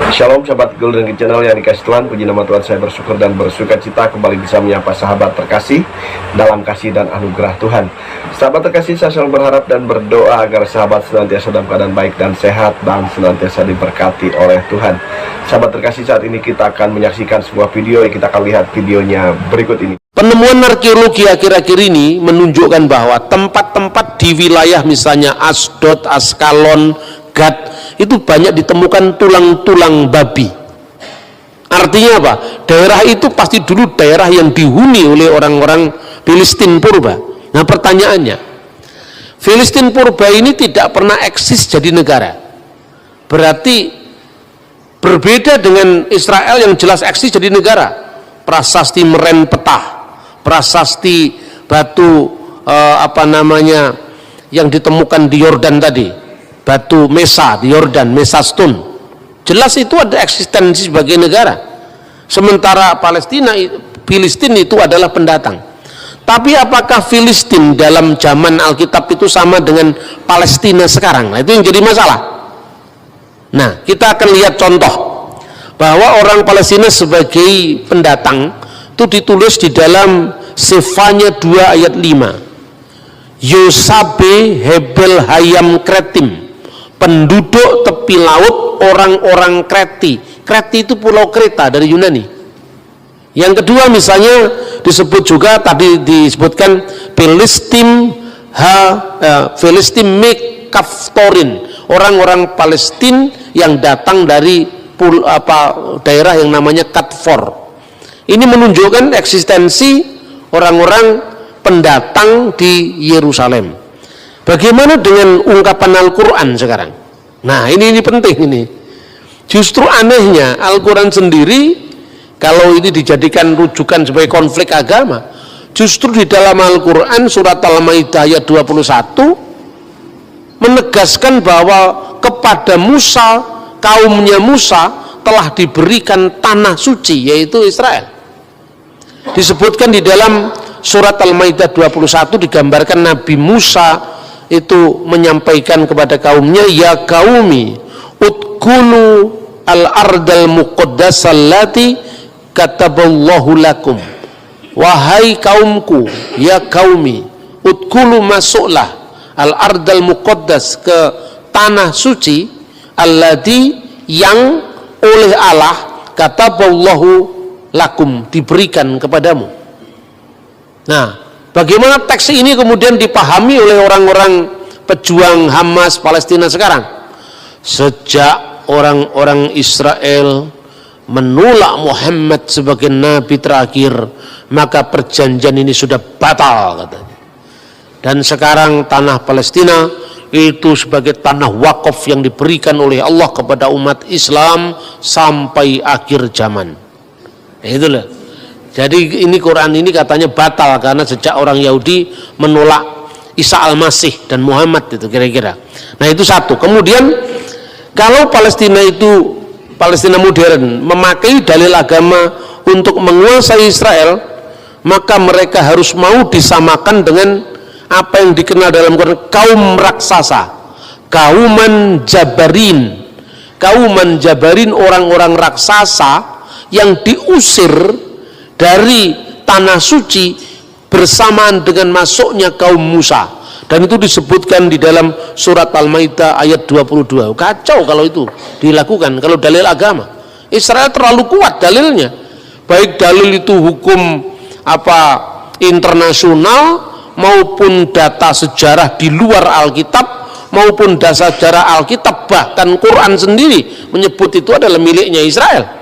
Shalom sahabat Golden Channel yang dikasih Tuhan, puji nama Tuhan, saya bersyukur dan bersuka cita kembali bisa menyapa sahabat terkasih dalam kasih dan anugerah Tuhan. Sahabat terkasih, saya selalu berharap dan berdoa agar sahabat senantiasa dalam keadaan baik dan sehat dan senantiasa diberkati oleh Tuhan. Sahabat terkasih, saat ini kita akan menyaksikan sebuah video yang kita akan lihat videonya berikut ini. Penemuan arkeologi akhir-akhir ini menunjukkan bahwa tempat-tempat di wilayah misalnya Asdod, Askalon, Gad itu banyak ditemukan tulang-tulang babi. Artinya apa? Daerah itu pasti dulu daerah yang dihuni oleh orang-orang Filistin purba. Nah pertanyaannya, Filistin purba ini tidak pernah eksis jadi negara. Berarti berbeda dengan Israel yang jelas eksis jadi negara. Prasasti Meren Petah, prasasti batu yang ditemukan di Yordan tadi, batu Mesa di Yordan, Mesa Stone, jelas itu ada eksistensi sebagai negara. Sementara Filistin itu adalah pendatang. Tapi apakah Filistin dalam zaman Alkitab itu sama dengan Palestina sekarang? Nah, itu yang jadi masalah. Nah, kita akan lihat contoh bahwa orang Palestina sebagai pendatang itu ditulis di dalam Sefanya 2 ayat 5. Yosabe Hebel Hayam Kretim, penduduk tepi laut orang-orang Kreti. Kreti itu pulau Kreta dari Yunani. Yang kedua misalnya disebut juga tadi disebutkan Filistin Kaftorin, orang-orang Palestina yang datang dari daerah yang namanya Katfor. Ini menunjukkan eksistensi orang-orang pendatang di Yerusalem. Bagaimana dengan ungkapan Al-Quran sekarang? Nah ini penting ini. Justru anehnya Al-Quran sendiri, kalau ini dijadikan rujukan sebagai konflik agama, justru di dalam Al-Quran surat Al-Maidah ayat 21 menegaskan bahwa kepada Musa, kaumnya Musa telah diberikan tanah suci, yaitu Israel. Disebutkan di dalam surat Al-Maidah 21 digambarkan Nabi Musa itu menyampaikan kepada kaumnya, ya kaumi udkhulu al-ardal muqaddasal lati kataballahu lakum. Wahai kaumku, ya kaumi, udkhulu masuklah al-ardal muqaddas, ke tanah suci, allati yang oleh Allah kataballahu lakum, diberikan kepadamu. Nah, bagaimana teks ini kemudian dipahami oleh orang-orang pejuang Hamas Palestina sekarang? Sejak orang-orang Israel menolak Muhammad sebagai nabi terakhir, maka perjanjian ini sudah batal katanya. Dan sekarang tanah Palestina itu sebagai tanah wakaf yang diberikan oleh Allah kepada umat Islam sampai akhir zaman. Itulah. Jadi ini Quran ini katanya batal karena sejak orang Yahudi menolak Isa Al-Masih dan Muhammad, itu kira-kira. Nah itu satu. Kemudian kalau Palestina itu, Palestina modern, memakai dalil agama untuk menguasai Israel, maka mereka harus mau disamakan dengan apa yang dikenal dalam Quran kaum raksasa, kauman jabarin. Kauman jabarin, orang-orang raksasa yang diusir dari tanah suci bersamaan dengan masuknya kaum Musa. Dan itu disebutkan di dalam surat Al-Maidah ayat 22. Kacau kalau itu dilakukan, kalau dalil agama. Israel terlalu kuat dalilnya. Baik dalil itu hukum internasional maupun data sejarah di luar Alkitab maupun data sejarah Alkitab, bahkan Quran sendiri menyebut itu adalah miliknya Israel.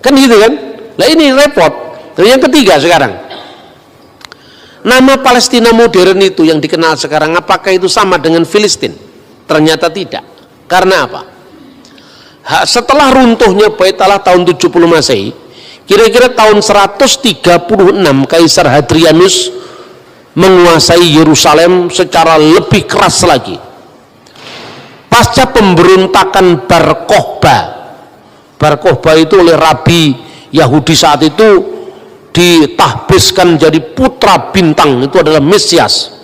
Kan gitu kan? Nah ini repot. Dan yang ketiga sekarang, nama Palestina modern itu yang dikenal sekarang, apakah itu sama dengan Filistin? Ternyata tidak. Karena apa? Setelah runtuhnya Bait Allah tahun 70 Masehi, kira-kira tahun 136 Kaisar Hadrianus menguasai Yerusalem secara lebih keras lagi. Pasca pemberontakan Bar Kokhba itu oleh Rabi Yahudi saat itu ditahbiskan jadi putra bintang, itu adalah Mesias.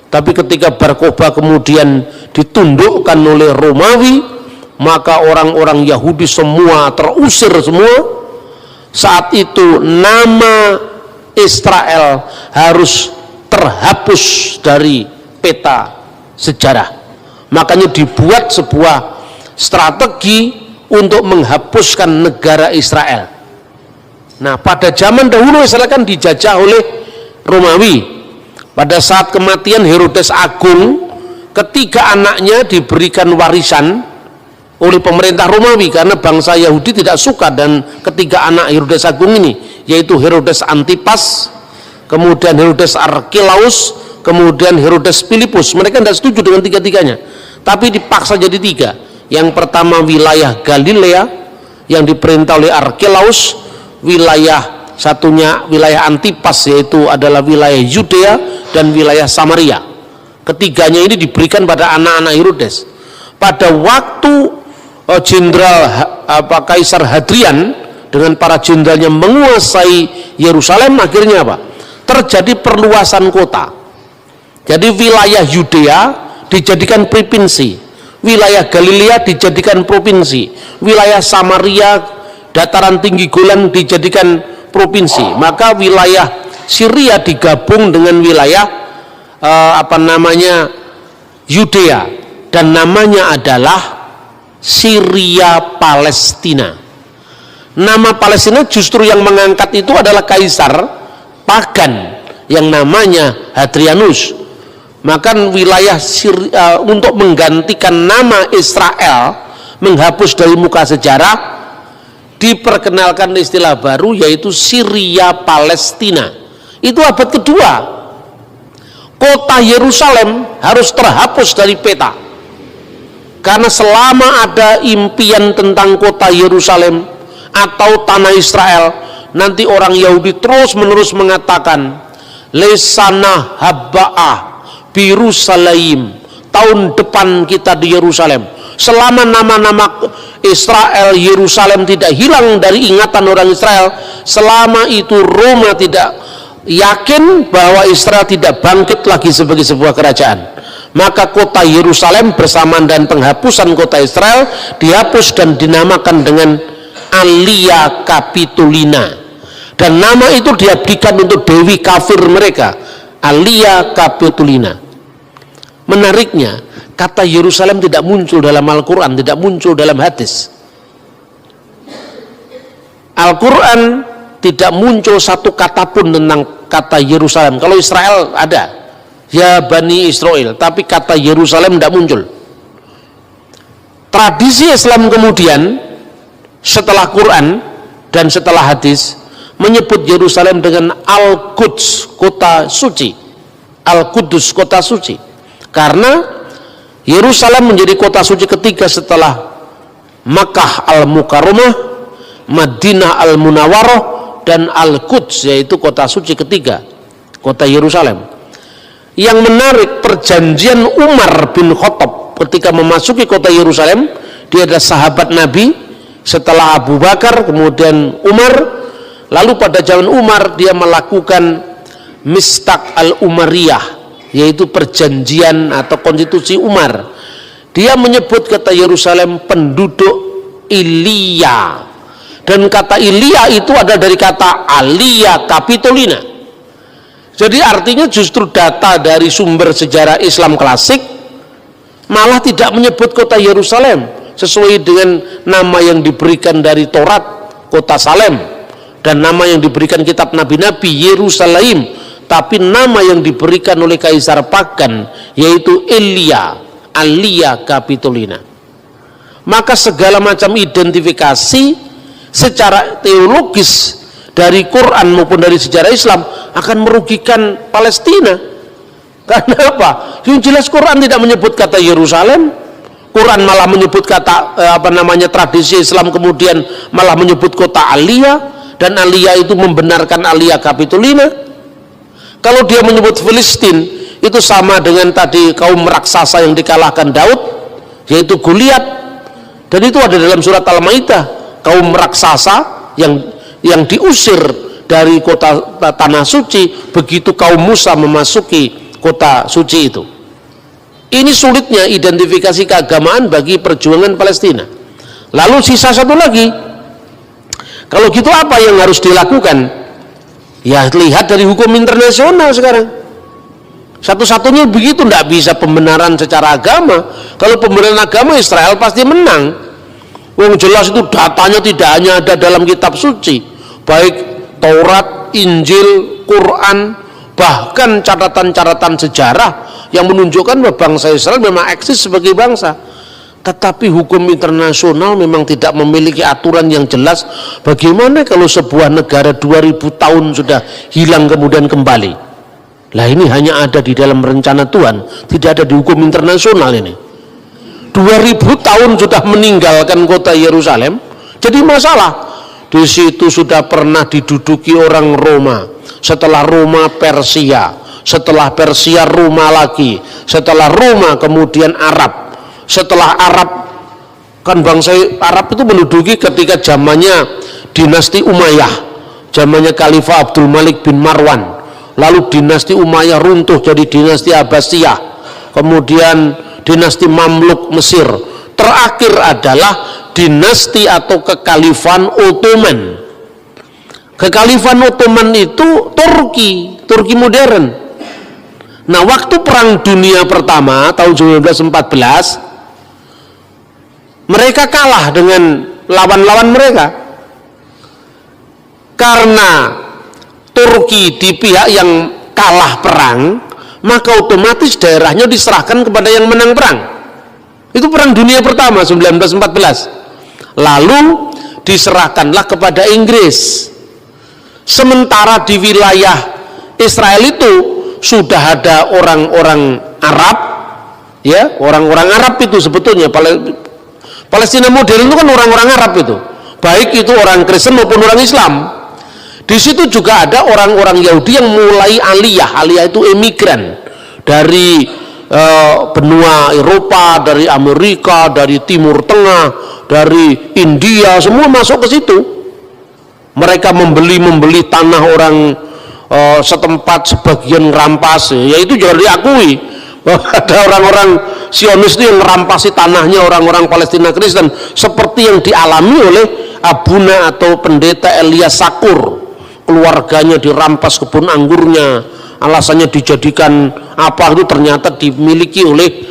Tapi ketika Bar Kokhba kemudian ditundukkan oleh Romawi, maka orang-orang Yahudi semua terusir semua. Saat itu nama Israel harus terhapus dari peta sejarah. Makanya dibuat sebuah strategi untuk menghapuskan negara Israel. Nah, pada zaman dahulu Israel kan dijajah oleh Romawi. Pada saat kematian Herodes Agung, ketiga anaknya diberikan warisan oleh pemerintah Romawi, karena bangsa Yahudi tidak suka dan ketiga anak Herodes Agung ini, yaitu Herodes Antipas, kemudian Herodes Archelaus, kemudian Herodes Philippus. Mereka tidak setuju dengan tiga-tiganya, tapi dipaksa jadi tiga. Yang pertama wilayah Galilea yang diperintah oleh Archelaus, wilayah satunya wilayah Antipas yaitu adalah wilayah Yudea, dan wilayah Samaria. Ketiganya ini diberikan pada anak-anak Herodes. Pada waktu Jenderal Kaisar Hadrian dengan para jenderalnya menguasai Yerusalem, akhirnya apa? Terjadi perluasan kota. Jadi wilayah Yudea dijadikan provinsi, wilayah Galilea dijadikan provinsi, wilayah Samaria, dataran tinggi Golan dijadikan provinsi. Maka wilayah Syria digabung dengan wilayah Yudea, dan namanya adalah Syria Palestina. Nama Palestina justru yang mengangkat itu adalah kaisar pagan yang namanya Hadrianus. Maka wilayah Syria, untuk menggantikan nama Israel, menghapus dari muka sejarah, diperkenalkan istilah baru yaitu Syria Palestina. Itu abad kedua. Kota Yerusalem harus terhapus dari peta. Karena selama ada impian tentang kota Yerusalem atau tanah Israel, nanti orang Yahudi terus-menerus mengatakan lesana habba'ah birusalaim, tahun depan kita di Yerusalem. Selama nama-nama Israel, Yerusalem tidak hilang dari ingatan orang Israel, selama itu Roma tidak yakin bahwa Israel tidak bangkit lagi sebagai sebuah kerajaan, maka kota Yerusalem bersamaan dan penghapusan kota Israel dihapus dan dinamakan dengan Alia Capitolina, dan nama itu diabdikan untuk dewi kafir mereka, Alia Capitolina. Menariknya, kata Yerusalem tidak muncul dalam Al-Quran, tidak muncul dalam hadis. Al-Quran tidak muncul satu kata pun tentang kata Yerusalem. Kalau Israel ada, ya Bani Israel, tapi kata Yerusalem tidak muncul. Tradisi Islam kemudian setelah Quran dan setelah hadis menyebut Yerusalem dengan Al-Quds, kota suci. Al-Qudus, kota suci. Karena Yerusalem menjadi kota suci ketiga setelah Makkah Al-Mukarramah, Madinah Al-Munawwarah, dan Al-Quds, yaitu kota suci ketiga, kota Yerusalem. Yang menarik, perjanjian Umar bin Khattab ketika memasuki kota Yerusalem, dia adalah sahabat Nabi setelah Abu Bakar, kemudian Umar. Lalu pada zaman Umar dia melakukan Mistaq al-Umariyah, yaitu perjanjian atau konstitusi Umar. Dia menyebut kata Yerusalem penduduk Ilia, dan kata Ilia itu ada dari kata Alia Capitolina. Jadi artinya justru data dari sumber sejarah Islam klasik malah tidak menyebut kota Yerusalem sesuai dengan nama yang diberikan dari Taurat, kota Salem, dan nama yang diberikan kitab nabi-nabi, Yerusalem, tapi nama yang diberikan oleh kaisar pagan yaitu Elia, Alia Capitolina. Maka segala macam identifikasi secara teologis dari Quran maupun dari sejarah Islam akan merugikan Palestina. Karena apa? Yang jelas Quran tidak menyebut kata Yerusalem, Quran malah menyebut kata tradisi Islam kemudian malah menyebut kota Alia, dan Alia itu membenarkan Alia Capitolina. Kalau dia menyebut Filistin, itu sama dengan tadi kaum raksasa yang dikalahkan Daud, yaitu Goliat, dan itu ada dalam surat Al-Maidah, kaum raksasa yang diusir dari kota tanah suci begitu kaum Musa memasuki kota suci itu. Ini sulitnya identifikasi keagamaan bagi perjuangan Palestina. Lalu sisa satu lagi, kalau gitu apa yang harus dilakukan? Ya lihat dari hukum internasional sekarang. Satu-satunya begitu, tidak bisa pembenaran secara agama. Kalau pembenaran agama, Israel pasti menang. Wong jelas itu datanya tidak hanya ada dalam kitab suci, baik Taurat, Injil, Quran, bahkan catatan-catatan sejarah yang menunjukkan bahwa bangsa Israel memang eksis sebagai bangsa. Tetapi hukum internasional memang tidak memiliki aturan yang jelas. Bagaimana kalau sebuah negara 2000 tahun sudah hilang kemudian kembali? Lah ini hanya ada di dalam rencana Tuhan, tidak ada di hukum internasional ini. 2000 tahun sudah meninggalkan kota Yerusalem, jadi masalah. Di situ sudah pernah diduduki orang Roma, setelah Roma Persia, setelah Persia Roma lagi, setelah Roma kemudian Arab, setelah Arab kan bangsa Arab itu menduduki ketika zamannya dinasti Umayyah, zamannya Khalifah Abdul Malik bin Marwan. Lalu dinasti Umayyah runtuh jadi dinasti Abbasiyah, kemudian dinasti Mamluk Mesir, terakhir adalah dinasti atau kekalifan Ottoman. Kekalifan Ottoman itu Turki modern. Nah, waktu Perang Dunia Pertama tahun 1914, mereka kalah dengan lawan-lawan mereka karena Turki di pihak yang kalah perang, maka otomatis daerahnya diserahkan kepada yang menang perang. Itu Perang Dunia Pertama 1914. Lalu diserahkanlah kepada Inggris. Sementara di wilayah Israel itu sudah ada orang-orang Arab, ya, orang-orang Arab itu sebetulnya Palestina modern itu kan orang-orang Arab itu, baik itu orang Kristen maupun orang Islam. Di situ juga ada orang-orang Yahudi yang mulai aliyah itu emigran dari benua Eropa, dari Amerika, dari Timur Tengah, dari India, semua masuk ke situ. Mereka membeli tanah orang setempat, sebagian rampas, yaitu juga diakui bahwa ada orang-orang Zionis itu yang merampasi tanahnya orang-orang Palestina Kristen, seperti yang dialami oleh Abuna atau pendeta Elias Sakur. Keluarganya dirampas kebun anggurnya, alasannya dijadikan apa itu ternyata dimiliki oleh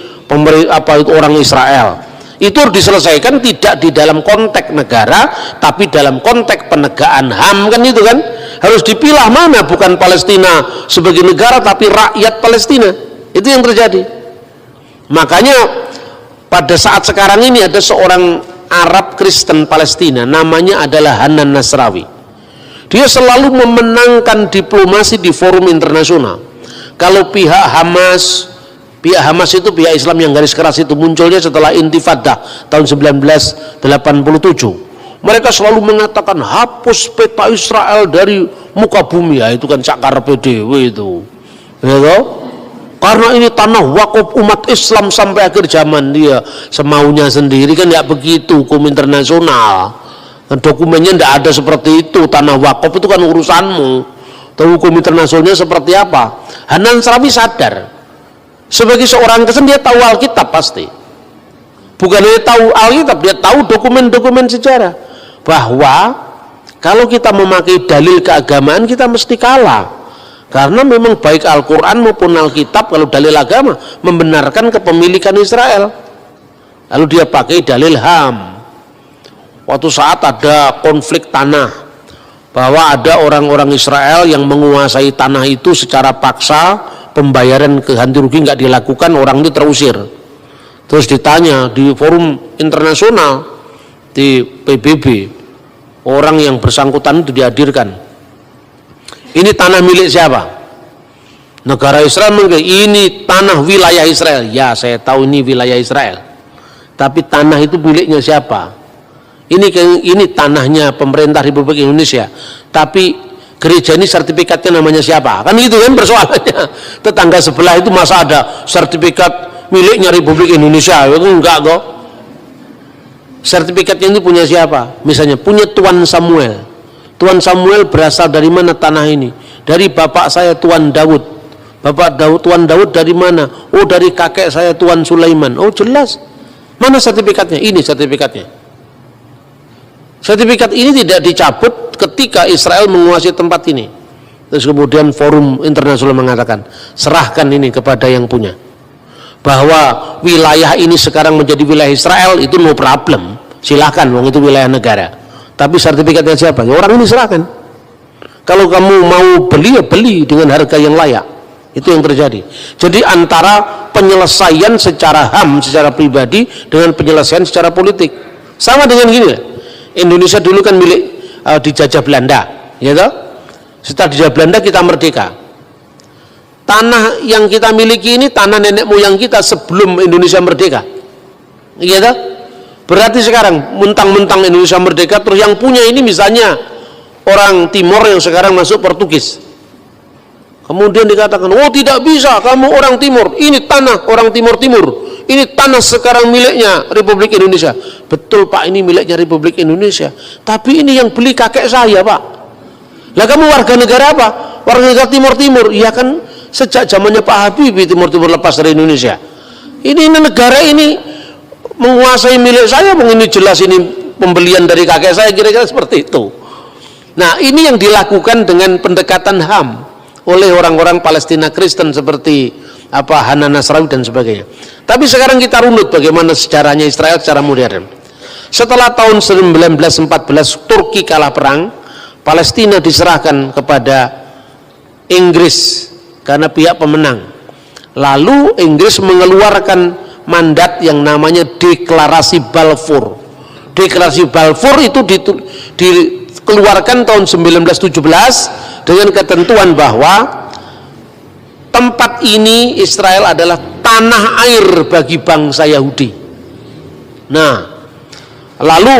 orang Israel. Itu harus diselesaikan tidak di dalam konteks negara, tapi dalam konteks penegakan HAM, kan itu kan harus dipilah mana bukan Palestina sebagai negara tapi rakyat Palestina. Itu yang terjadi. Makanya pada saat sekarang ini ada seorang Arab Kristen Palestina, namanya adalah Hanan Nasrawi. Dia selalu memenangkan diplomasi di forum internasional. Kalau pihak Hamas itu pihak Islam yang garis keras itu munculnya setelah Intifadah tahun 1987. Mereka selalu mengatakan hapus peta Israel dari muka bumi, ya itu kan cakar PDW itu. Ya, karena ini tanah wakaf umat Islam sampai akhir zaman, dia semaunya sendiri kan, ya begitu hukum internasional. Dokumennya tidak ada seperti itu. Tanah wakaf itu kan urusanmu. Tahu hukum internasionalnya seperti apa? Hanan Nasrawi sadar, sebagai seorang Kristen dia tahu Alkitab pasti. Bukan dia tahu Alkitab, dia tahu dokumen-dokumen sejarah. Bahwa kalau kita memakai dalil keagamaan kita mesti kalah. Karena memang baik Al-Quran maupun Alkitab kalau dalil agama membenarkan kepemilikan Israel. Lalu dia pakai dalil HAM. Waktu saat ada konflik tanah, bahwa ada orang-orang Israel yang menguasai tanah itu secara paksa, pembayaran ganti rugi nggak dilakukan, orang itu terusir. Terus ditanya di forum internasional, di PBB, orang yang bersangkutan itu dihadirkan. Ini tanah milik siapa? Negara Israel mengatakan ini tanah wilayah Israel. Ya, saya tahu ini wilayah Israel. Tapi tanah itu miliknya siapa? Ini tanahnya pemerintah Republik Indonesia, tapi gereja ini sertifikatnya namanya siapa? Kan itu kan persoalannya. Tetangga sebelah itu masa ada sertifikat miliknya Republik Indonesia? Itu enggak kok. Sertifikatnya ini punya siapa? Misalnya punya Tuan Samuel. Tuan Samuel berasal dari mana tanah ini? Dari bapak saya Tuan Daud. Bapak Daud, Tuan Daud dari mana? Oh, dari kakek saya Tuan Sulaiman. Oh, jelas. Mana sertifikatnya? Ini sertifikatnya. Sertifikat ini tidak dicabut ketika Israel menguasai tempat ini. Terus kemudian forum internasional mengatakan, serahkan ini kepada yang punya. Bahwa wilayah ini sekarang menjadi wilayah Israel, itu no problem. Silahkan, wong itu wilayah negara. Tapi sertifikatnya siapa? Ya, orang ini serahkan. Kalau kamu mau beli, ya beli dengan harga yang layak. Itu yang terjadi. Jadi antara penyelesaian secara HAM, secara pribadi, dengan penyelesaian secara politik. Sama dengan gini lah. Indonesia dulu kan milik dijajah Belanda, ya toh? Setelah dijajah Belanda kita merdeka. Tanah yang kita miliki ini tanah nenek moyang kita sebelum Indonesia merdeka, ya toh? Berarti sekarang mentang-mentang Indonesia merdeka, terus yang punya ini misalnya orang Timor yang sekarang masuk Portugis. Kemudian dikatakan, oh tidak bisa, kamu orang Timur, ini tanah orang Timur-Timur, ini tanah sekarang miliknya Republik Indonesia. Betul Pak, ini miliknya Republik Indonesia, tapi ini yang beli kakek saya Pak. Lah kamu warga negara apa? Warga negara Timur-Timur. Iya kan, sejak zamannya Pak Habibie Timur-Timur lepas dari Indonesia. Ini negara ini menguasai milik saya, ini jelas ini pembelian dari kakek saya, kira-kira seperti itu. Nah, ini yang dilakukan dengan pendekatan HAM oleh orang-orang Palestina Kristen seperti Hanan Nasrawi dan sebagainya. Tapi sekarang kita runut bagaimana sejarahnya Israel secara modern. Setelah tahun 1914 Turki kalah perang, Palestina diserahkan kepada Inggris karena pihak pemenang. Lalu Inggris mengeluarkan mandat yang namanya Deklarasi Balfour. Deklarasi Balfour itu dikeluarkan tahun 1917 dengan ketentuan bahwa tempat ini Israel adalah tanah air bagi bangsa Yahudi. Nah, lalu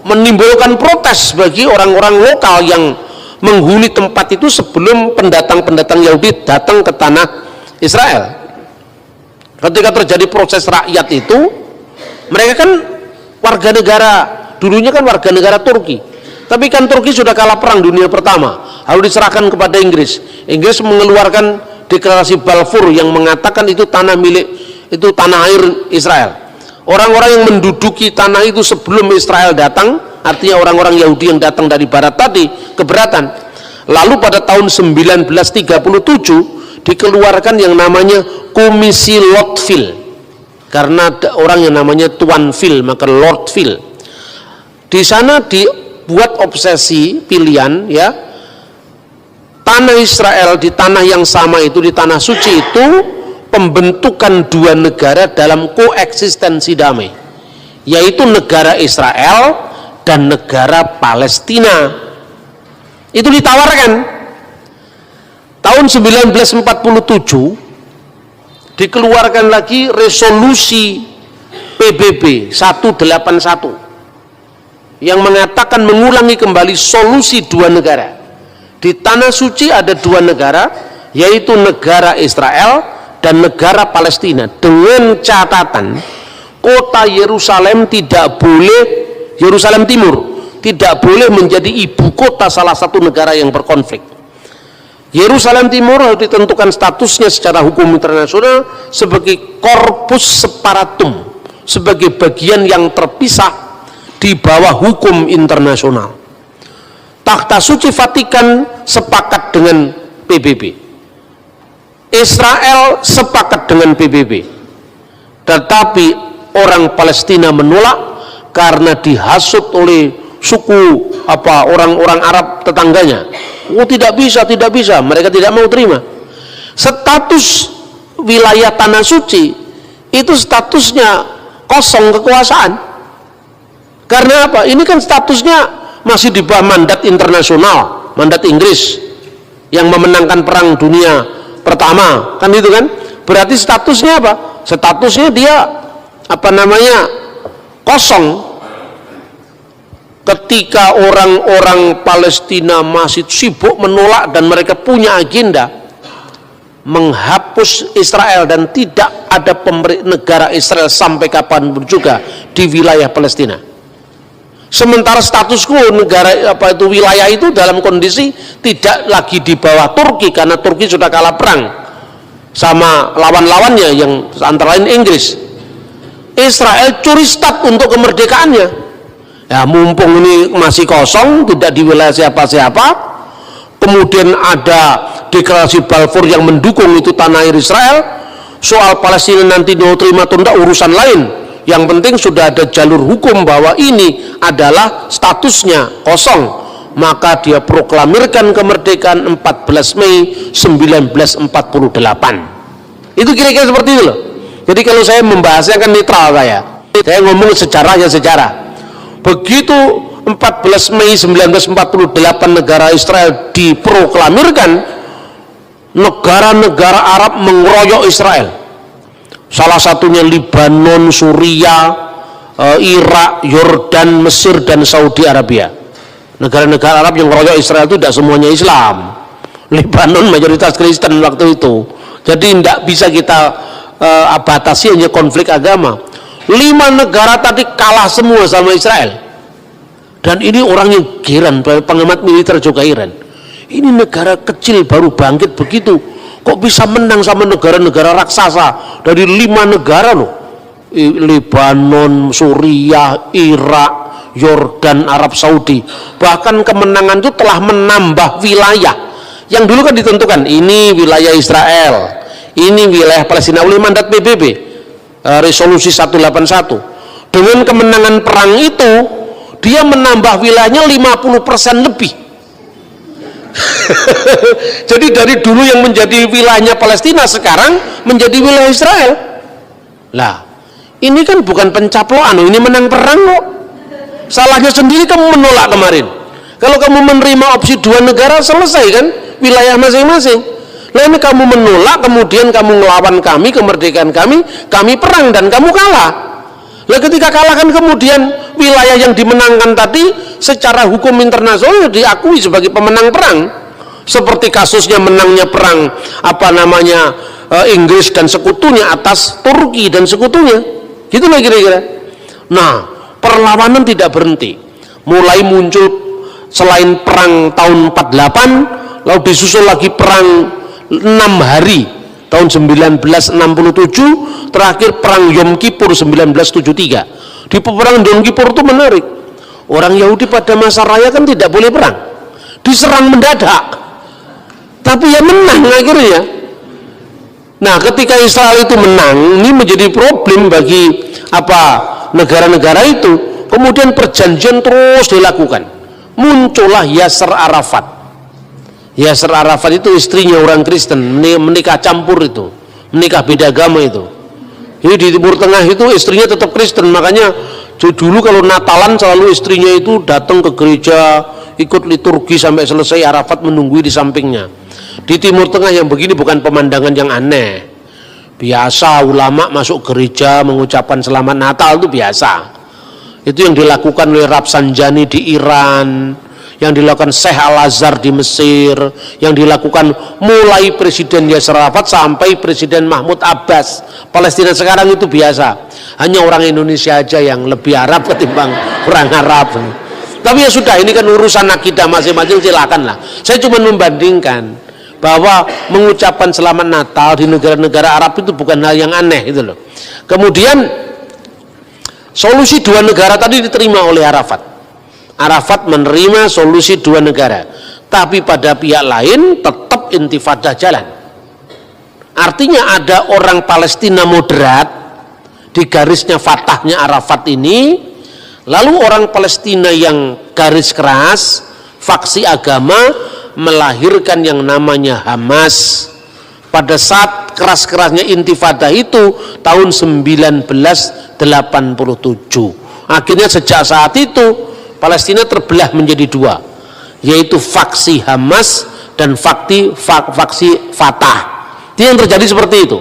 menimbulkan protes bagi orang-orang lokal yang menghuni tempat itu sebelum pendatang-pendatang Yahudi datang ke tanah Israel. Ketika terjadi proses rakyat itu, mereka kan warga negara, dulunya kan warga negara Turki. Tapi kan Turki sudah kalah perang dunia pertama, harus diserahkan kepada Inggris. Inggris mengeluarkan deklarasi Balfour yang mengatakan itu tanah milik, itu tanah air Israel. Orang-orang yang menduduki tanah itu sebelum Israel datang, artinya orang-orang Yahudi yang datang dari barat tadi, keberatan. Lalu pada tahun 1937 dikeluarkan yang namanya Komisi Lordville. Karena ada orang yang namanya Tuanville, maka Lordville. Di sana buat obsesi pilihan, ya, tanah Israel di tanah yang sama itu, di tanah suci itu, pembentukan dua negara dalam koeksistensi damai, yaitu negara Israel dan negara Palestina. Itu ditawarkan tahun 1947, dikeluarkan lagi resolusi PBB 181 yang mengatakan mengulangi kembali solusi dua negara. Di tanah suci ada dua negara, yaitu negara Israel dan negara Palestina, dengan catatan kota Yerusalem tidak boleh, Yerusalem Timur tidak boleh menjadi ibu kota salah satu negara yang berkonflik. Yerusalem Timur harus ditentukan statusnya secara hukum internasional sebagai corpus separatum, sebagai bagian yang terpisah di bawah hukum internasional. Takhta Suci Vatikan sepakat dengan PBB, Israel sepakat dengan PBB, tetapi orang Palestina menolak karena dihasut oleh suku orang-orang Arab tetangganya. Oh tidak bisa, mereka tidak mau terima. Status wilayah tanah suci itu statusnya kosong kekuasaan. Karena apa? Ini kan statusnya masih di bawah mandat internasional, mandat Inggris yang memenangkan perang dunia pertama, kan itu kan? Berarti statusnya apa? Statusnya dia kosong. Ketika orang-orang Palestina masih sibuk menolak dan mereka punya agenda menghapus Israel dan tidak ada negara Israel sampai kapanpun juga di wilayah Palestina. Sementara status quo negara wilayah itu dalam kondisi tidak lagi di bawah Turki karena Turki sudah kalah perang. sama lawan-lawannya yang antara lain Inggris. Israel curi start untuk kemerdekaannya. Ya, mumpung ini masih kosong, tidak di wilayah siapa-siapa, kemudian ada deklarasi Balfour yang mendukung itu tanah air Israel. Soal Palestina nanti mau terima atau tidak urusan lain. Yang penting sudah ada jalur hukum bahwa ini adalah statusnya kosong. Maka dia proklamirkan kemerdekaan 14 Mei 1948. Itu kira-kira seperti itu loh. Jadi kalau saya membahasnya kan netral saya ngomong sejarahnya sejarah. Begitu 14 Mei 1948 negara Israel diproklamirkan, negara-negara Arab mengeroyok Israel. Salah satunya Lebanon, Suriah, Irak, Yordan, Mesir, dan Saudi Arabia. Negara-negara Arab yang mengeroyok Israel itu tidak semuanya Islam. Lebanon mayoritas Kristen waktu itu. Jadi tidak bisa kita batasi hanya konflik agama. 5 negara tadi kalah semua sama Israel. Dan ini orang yang heran, pengamat militer juga heran. Ini negara kecil baru bangkit begitu, kok bisa menang sama negara-negara raksasa dari 5 negara loh. Lebanon, Suriah, Irak, Yordan, Arab Saudi. Bahkan kemenangan itu telah menambah wilayah yang dulu kan ditentukan ini wilayah Israel, ini wilayah Palestina oleh mandat PBB. Resolusi 181. Dengan kemenangan perang itu dia menambah wilayahnya 50% lebih. Jadi dari dulu yang menjadi wilayahnya Palestina sekarang menjadi wilayah Israel. Lah, ini kan bukan pencaploan, ini menang perang kok. Salahnya sendiri kamu menolak kemarin. Kalau kamu menerima opsi 2 negara selesai kan wilayah masing-masing. Nah ini kamu menolak, kemudian kamu melawan kami, kemerdekaan kami perang dan kamu kalah. Nah ketika kalah kan kemudian wilayah yang dimenangkan tadi secara hukum internasional diakui sebagai pemenang perang. Seperti kasusnya menangnya perang Inggris dan sekutunya atas Turki dan sekutunya. Gitu lah kira-kira. Nah, perlawanan tidak berhenti. Mulai muncul selain perang tahun 48, lalu disusul lagi perang 6 hari tahun 1967, terakhir perang Yom Kippur 1973. Di peperangan Yom Kippur itu menarik. Orang Yahudi pada masa raya kan tidak boleh perang, diserang mendadak, tapi ya menang akhirnya. Nah ketika Israel itu menang, ini menjadi problem bagi negara-negara itu. Kemudian perjanjian terus dilakukan. Muncullah Yasser Arafat. Yasser Arafat itu istrinya orang Kristen, menikah campur itu, menikah beda agama itu. Jadi di Timur Tengah itu istrinya tetap Kristen, makanya dulu kalau Natalan selalu istrinya itu datang ke gereja, ikut liturgi sampai selesai, Arafat menunggu di sampingnya. Di Timur Tengah yang begini bukan pemandangan yang aneh, biasa. Ulama masuk gereja mengucapkan selamat Natal itu biasa. Itu yang dilakukan oleh Rafsanjani di Iran, yang dilakukan Syekh Al-Azhar di Mesir, yang dilakukan mulai Presiden Yasser Arafat sampai Presiden Mahmud Abbas Palestina sekarang itu biasa. Hanya orang Indonesia aja yang lebih Arab ketimbang orang Arab. Tapi ya sudah, ini kan urusan akidah masing-masing, silakan lah. Saya cuma membandingkan bahwa mengucapkan selamat Natal di negara-negara Arab itu bukan hal yang aneh itu loh. Kemudian solusi 2 negara tadi diterima oleh Arafat. Arafat menerima solusi 2 negara, tapi pada pihak lain tetap intifadah jalan. Artinya ada orang Palestina moderat di garisnya Fatahnya Arafat ini, lalu orang Palestina yang garis keras, faksi agama, melahirkan yang namanya Hamas. Pada saat keras-kerasnya intifadah itu tahun 1987. Akhirnya sejak saat itu Palestina terbelah menjadi 2, yaitu faksi Hamas dan faksi Fatah. Itu yang terjadi seperti itu.